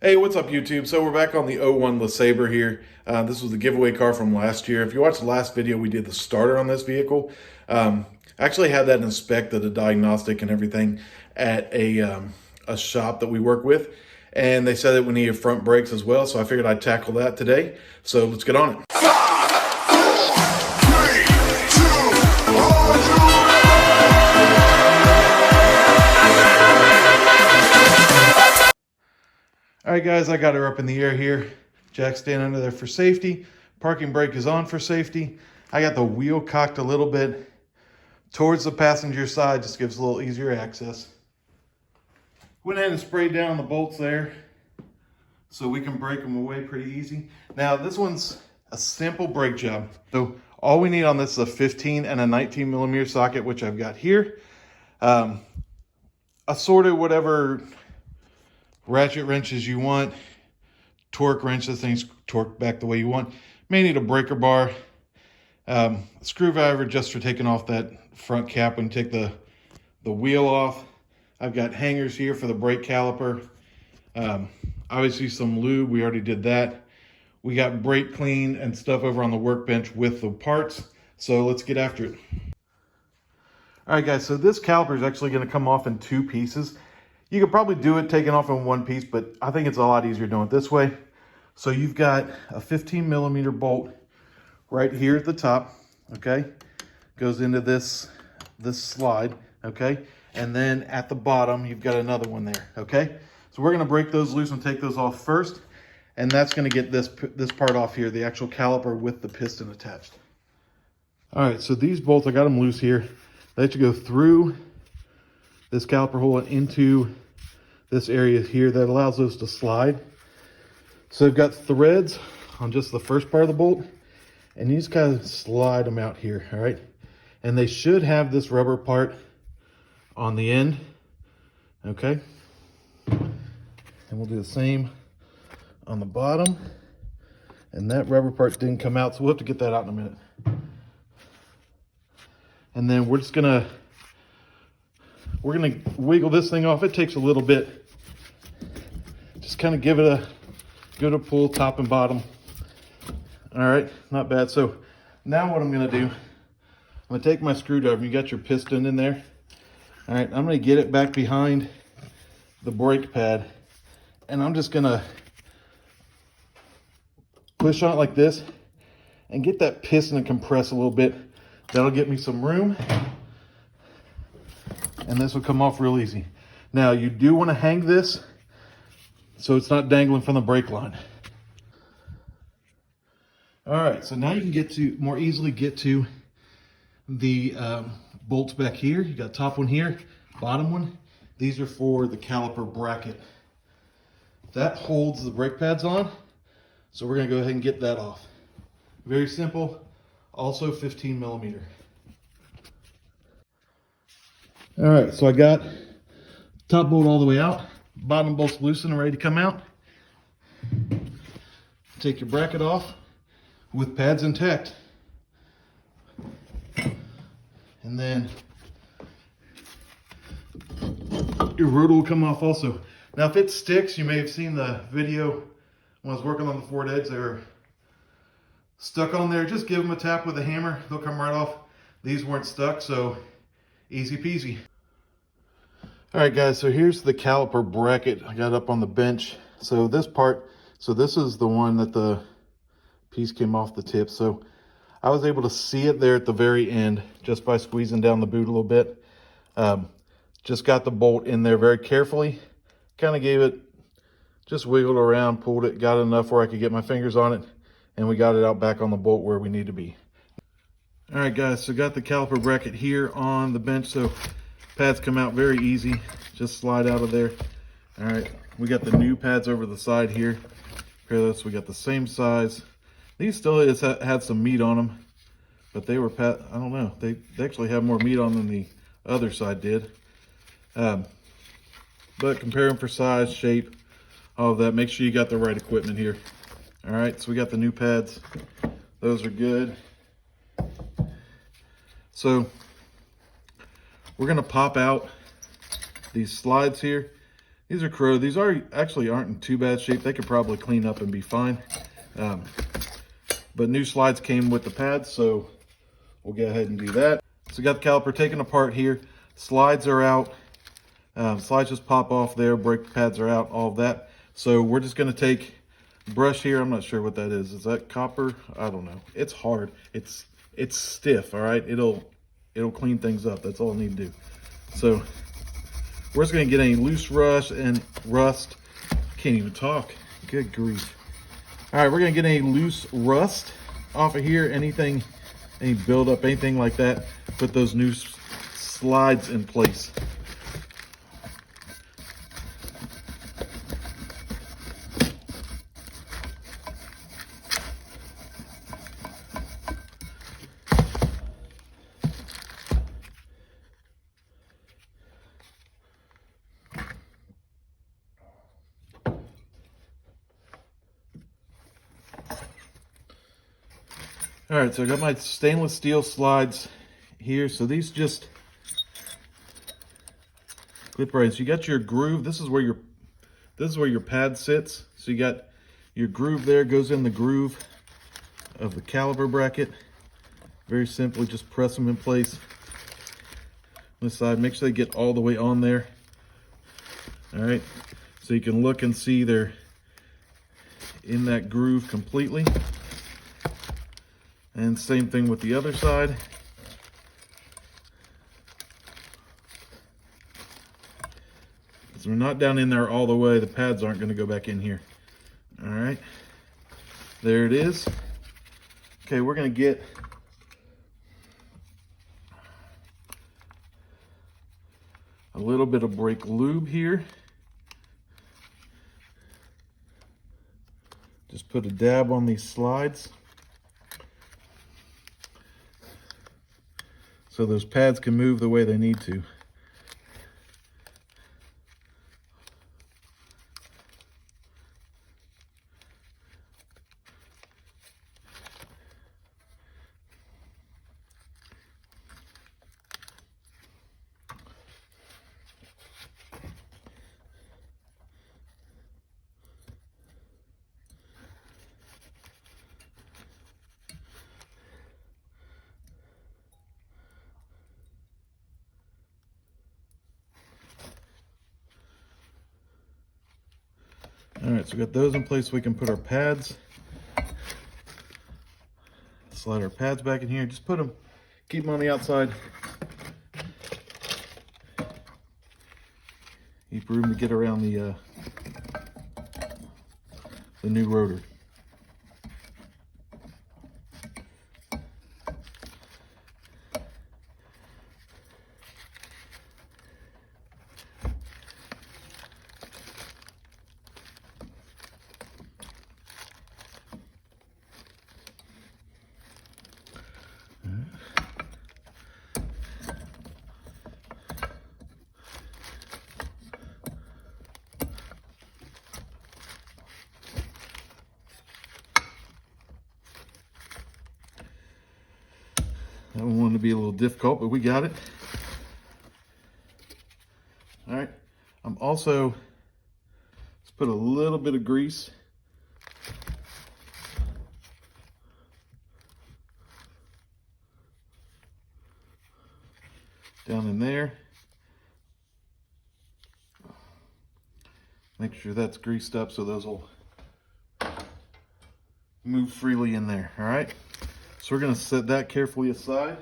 Hey, what's up YouTube? So we're back on the 01 LeSabre here. This was the giveaway car from last year. If you watched the last video, we did the starter on this vehicle. I actually had that inspected, a diagnostic and everything at a shop that we work with. And they said that we needed front brakes as well, so I figured I'd tackle that today. So let's get on it. All right, guys, I got her up in the air here. Jack's standing under there for safety. Parking brake is on for safety. I got the wheel cocked a little bit towards the passenger side, just gives a little easier access. Went ahead and sprayed down the bolts there so we can break them away pretty easy. Now, this one's a simple brake job. So all we need on this is a 15 and a 19 millimeter socket, which I've got here. Assorted whatever ratchet wrenches you want, torque wrench, this thing's torqued back the way you want. May need a breaker bar, screwdriver just for taking off that front cap when you take the wheel off. I've got hangers here for the brake caliper. Obviously some lube, we already did that. We got brake clean and stuff over on the workbench with the parts. So let's get after it. All right guys, so this caliper is actually gonna come off in two pieces. You could probably do it taking off in one piece, but I think it's a lot easier doing it this way. So you've got a 15 millimeter bolt right here at the top, okay? Goes into this slide, okay? And then at the bottom, you've got another one there, okay? So we're gonna break those loose and take those off first. And that's gonna get this part off here, the actual caliper with the piston attached. All right, so these bolts, I got them loose here. They have to go through this caliper hole into this area here that allows those to slide. So I've got threads on just the first part of the bolt, and you just kind of slide them out here, all right? And they should have this rubber part on the end, okay? And we'll do the same on the bottom. And that rubber part didn't come out, so we'll have to get that out in a minute. And then we're gonna wiggle this thing off. It takes a little bit. Just kind of give it a pull, top and bottom. All right, not bad. So now what I'm gonna do, I'm gonna take my screwdriver. You got your piston in there. All right, I'm gonna get it back behind the brake pad, and I'm just gonna push on it like this and get that piston to compress a little bit. That'll get me some room. And this will come off real easy. Now you do want to hang this so it's not dangling from the brake line. All right, so now you can more easily get to the bolts back here. You got top one here, bottom one. These are for the caliper bracket. That holds the brake pads on. So we're gonna go ahead and get that off. Very simple, also 15 millimeter. All right, so I got top bolt all the way out, bottom bolt's loosened and ready to come out. Take your bracket off with pads intact. And then your rotor will come off also. Now if it sticks, you may have seen the video when I was working on the Ford Edge, they were stuck on there. Just give them a tap with a hammer, they'll come right off. These weren't stuck, so easy peasy. All right guys, so here's the caliper bracket I got up on the bench. So this is the one that the piece came off the tip. So I was able to see it there at the very end just by squeezing down the boot a little bit. Just got the bolt in there very carefully. Kind of gave it, just wiggled around, pulled it, got it enough where I could get my fingers on it, and we got it out back on the bolt where we need to be. All right guys, so got the caliper bracket here on the bench. So pads come out very easy, just slide out of there. All right, we got the new pads over the side here. Compare this, we got the same size. These still had some meat on them, but they were, I don't know, they actually have more meat on them than the other side did. But compare them for size, shape, all of that. Make sure you got the right equipment here. All right, so we got the new pads. Those are good. So we're gonna pop out these slides here These are corroded. These actually aren't in too bad shape. They could probably clean up and be fine. But new slides came with the pads, so we'll go ahead and do that. So we got the caliper taken apart here. Slides are out. Slides just pop off there. Brake pads are out, all of that. So we're just going to take brush here. I'm not sure what that is. Is that copper? I don't know. It's hard. It's stiff, all right? It'll clean things up. That's all I need to do. So we're just going to get any loose rust. Can't even talk. Good grief. All right, we're going to get any loose rust off of here. Anything, any buildup, anything like that. Put those new slides in place. All right, so I got my stainless steel slides here. So these just clip right in. So you got your groove. This is where your pad sits. So you got your groove there, goes in the groove of the caliper bracket. Very simply, just press them in place on this side. Make sure they get all the way on there. All right, so you can look and see they're in that groove completely. And same thing with the other side. So we're not down in there all the way. The pads aren't going to go back in here. All right, there it is. Okay, we're going to get a little bit of brake lube here. Just put a dab on these slides, so those pads can move the way they need to. All right, so we got those in place so we can put our pads. Slide our pads back in here. Just put them, keep them on the outside. Keep room to get around the new rotor. That one wanted to be a little difficult, but we got it. All right, I'm also, let's put a little bit of grease down in there. Make sure that's greased up so those will move freely in there, all right? So we're gonna set that carefully aside.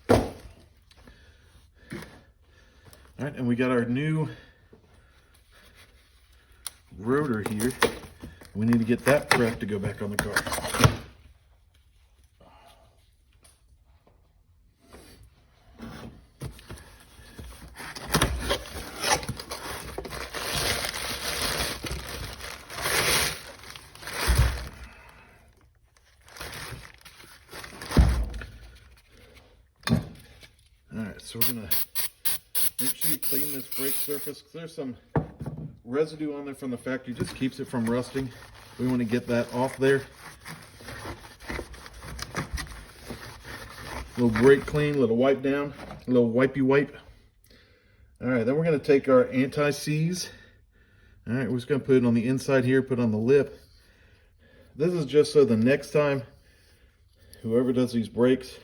All right, and we got our new rotor here. We need to get that prepped to go back on the car. So we're gonna make sure you clean this brake surface, because there's some residue on there from the factory. Just keeps it from rusting. We want to get that off there. A little brake clean, a little wipe down, a little wipey wipe. All right, then we're gonna take our anti-seize. All right, we're just gonna put it on the inside here, put it on the lip. This is just so the next time, whoever does these brakes,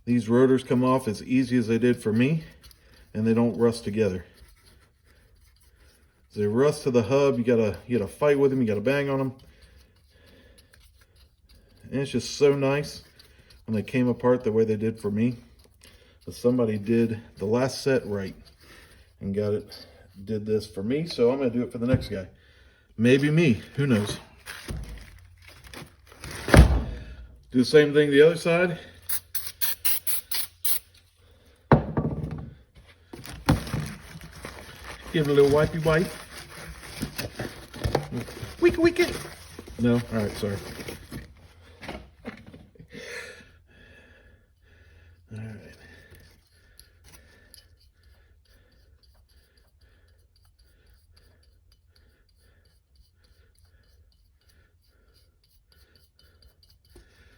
these rotors come off as easy as they did for me, and they don't rust together. As they rust to the hub, you gotta fight with them, you gotta bang on them. And it's just so nice when they came apart the way they did for me. But somebody did the last set right and did this for me, so I'm gonna do it for the next guy. Maybe me, who knows? Do the same thing the other side. Give it a little wipey wipe. Weak. No, all right, sorry. All right.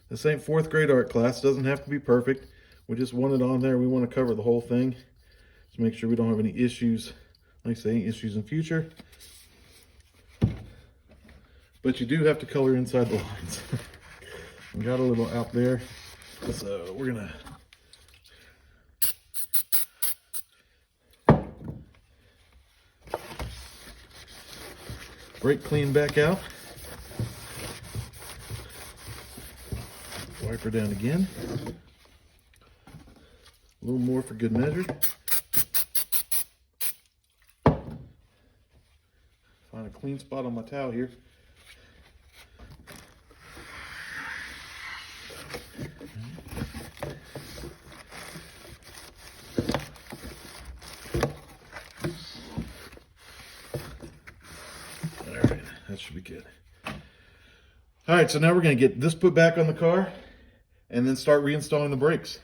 This ain't fourth grade art class. Doesn't have to be perfect. We just want it on there. We want to cover the whole thing. Just make sure we don't have any issues. Like I say, any issues in future. But you do have to color inside the lines. We got a little out there. So we're gonna brake clean back out. Wipe her down again. A little more for good measure. Find a clean spot on my towel here. All right, that should be good. All right, so now we're going to get this put back on the car and then start reinstalling the brakes.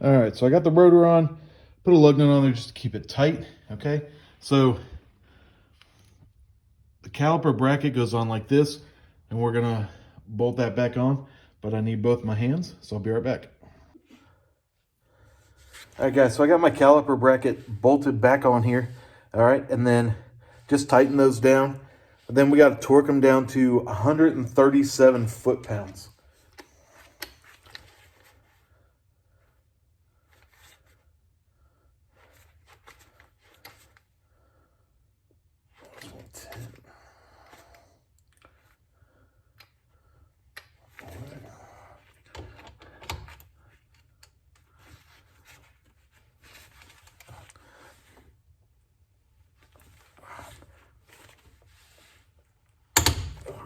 All right, so I got the rotor on, put a lug nut on there just to keep it tight, okay? So the caliper bracket goes on like this, and we're gonna bolt that back on, but I need both my hands, so I'll be right back. All right, guys, so I got my caliper bracket bolted back on here, all right? And then just tighten those down. And then we got to torque them down to 137 foot-pounds.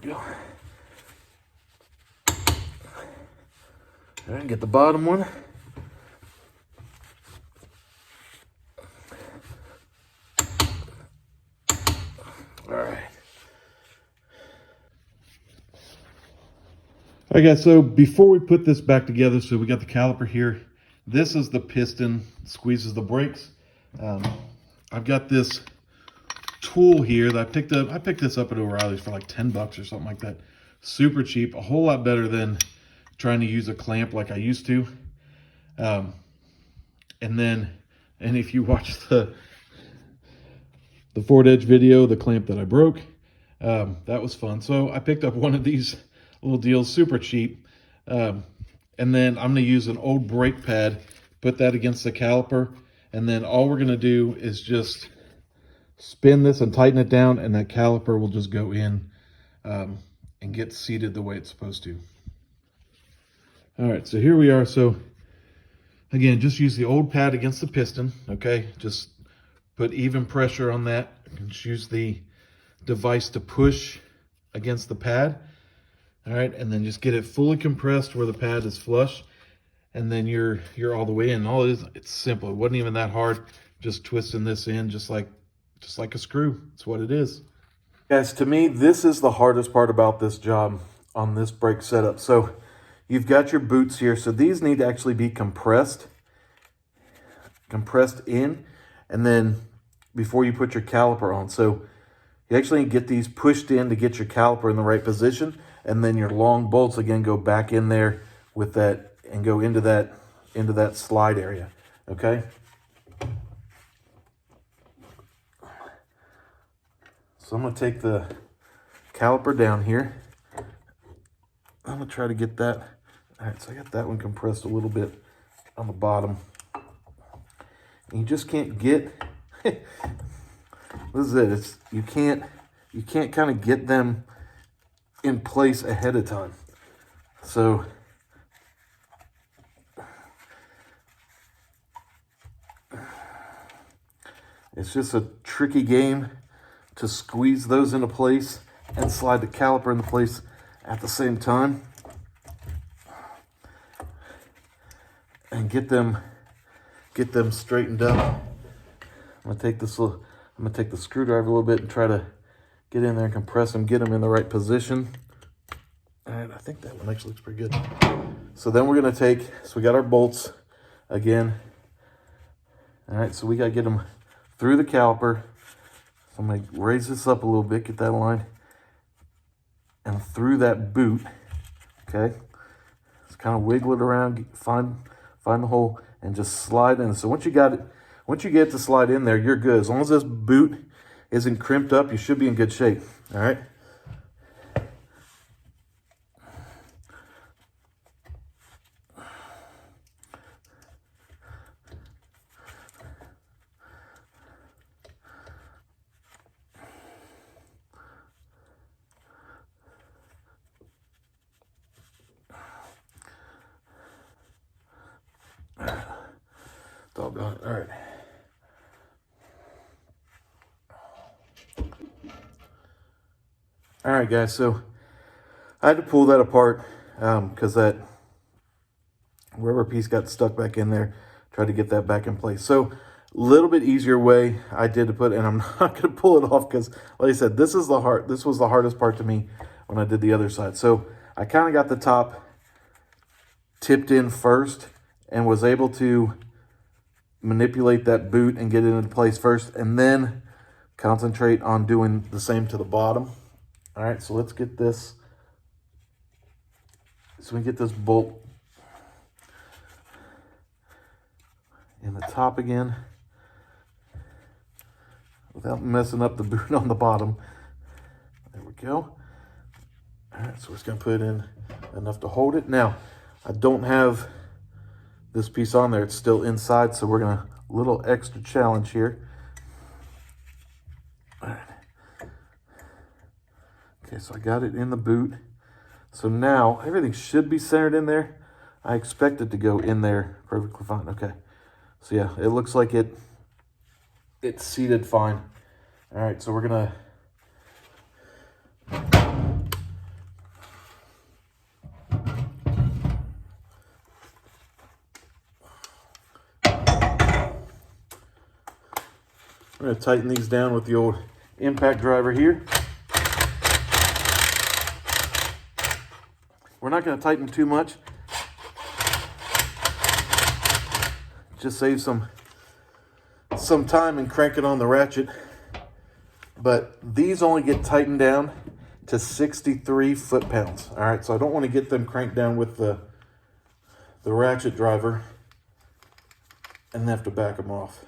Go. All right, get the bottom one. All right. All right, guys, so before we put this back together, so we got the caliper here. This is the piston, squeezes the brakes. I've got this tool here that I picked this up at O'Reilly's for like 10 bucks or something like that. Super cheap, a whole lot better than trying to use a clamp like I used to. And if you watch the Ford Edge video, the clamp that I broke, that was fun. So I picked up one of these little deals, super cheap. And then I'm gonna use an old brake pad, put that against the caliper, and then all we're gonna do is just spin this and tighten it down, and that caliper will just go in and get seated the way it's supposed to. All right, so here we are. So again, just use the old pad against the piston, okay? Just put even pressure on that. Just use the device to push against the pad. All right, and then just get it fully compressed where the pad is flush, and then you're all the way in. All it is, it's simple. It wasn't even that hard. Just twisting this in just like a screw. It's what it is. Guys, to me, this is the hardest part about this job on this brake setup. So you've got your boots here. So these need to actually be compressed in, and then before you put your caliper on. So you actually get these pushed in to get your caliper in the right position. and then your long bolts again go back in there with that and go into that slide area, okay? So I'm gonna take the caliper down here. I'm gonna try to get that. All right, so I got that one compressed a little bit on the bottom. And you just can't get, this is it, you can't kind of get them in place ahead of time. So it's just a tricky game to squeeze those into place and slide the caliper into place at the same time and get them straightened up. I'm gonna take the screwdriver a little bit and try to get in there and compress them, get them in the right position. All right, I think that one actually looks pretty good. So then we're gonna so we got our bolts again. All right, so we gotta get them through the caliper. So I'm gonna raise this up a little bit, get that line, and through that boot, okay? Just kind of wiggle it around, find the hole, and just slide in. So once you get it to slide in there, you're good. As long as this boot isn't crimped up, you should be in good shape, all right? Doggone it. All right. All right, guys. So I had to pull that apart because that rubber piece got stuck back in there. Tried to get that back in place. So a little bit easier way I did to put it, and I'm not going to pull it off because, like I said, this was the hardest part to me when I did the other side. So I kind of got the top tipped in first and was able to manipulate that boot and get it into place first, and then concentrate on doing the same to the bottom. All right, so let's get this. So we get this bolt in the top again without messing up the boot on the bottom. There we go. All right, so we're just gonna put in enough to hold it. Now, I don't have this piece on there, it's still inside, so we're gonna, little extra challenge here. All right. Okay, so I got it in the boot. So now everything should be centered in there. I expect it to go in there perfectly fine. Okay, so yeah, it looks like it's seated fine. All right, so we're gonna tighten these down with the old impact driver here. We're not going to tighten too much. Just save some time and crank it on the ratchet. But these only get tightened down to 63 foot-pounds. All right, so I don't want to get them cranked down with the ratchet driver and have to back them off.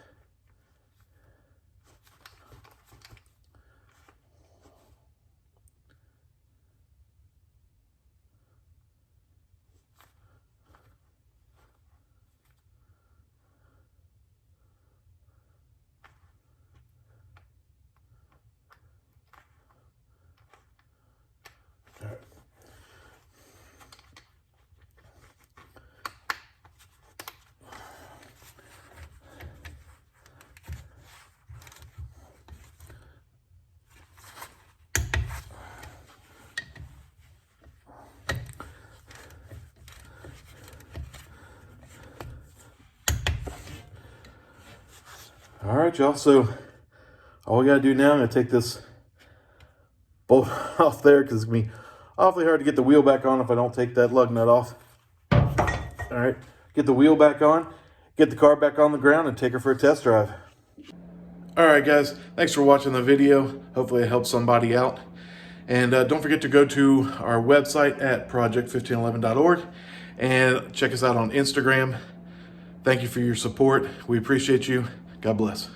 All right, y'all, so all we gotta do now, I'm gonna take this bolt off there because it's gonna be awfully hard to get the wheel back on if I don't take that lug nut off. All right, get the wheel back on, get the car back on the ground, and take her for a test drive. All right, guys, thanks for watching the video. Hopefully it helped somebody out. And don't forget to go to our website at project1511.org and check us out on Instagram. Thank you for your support. We appreciate you. God bless.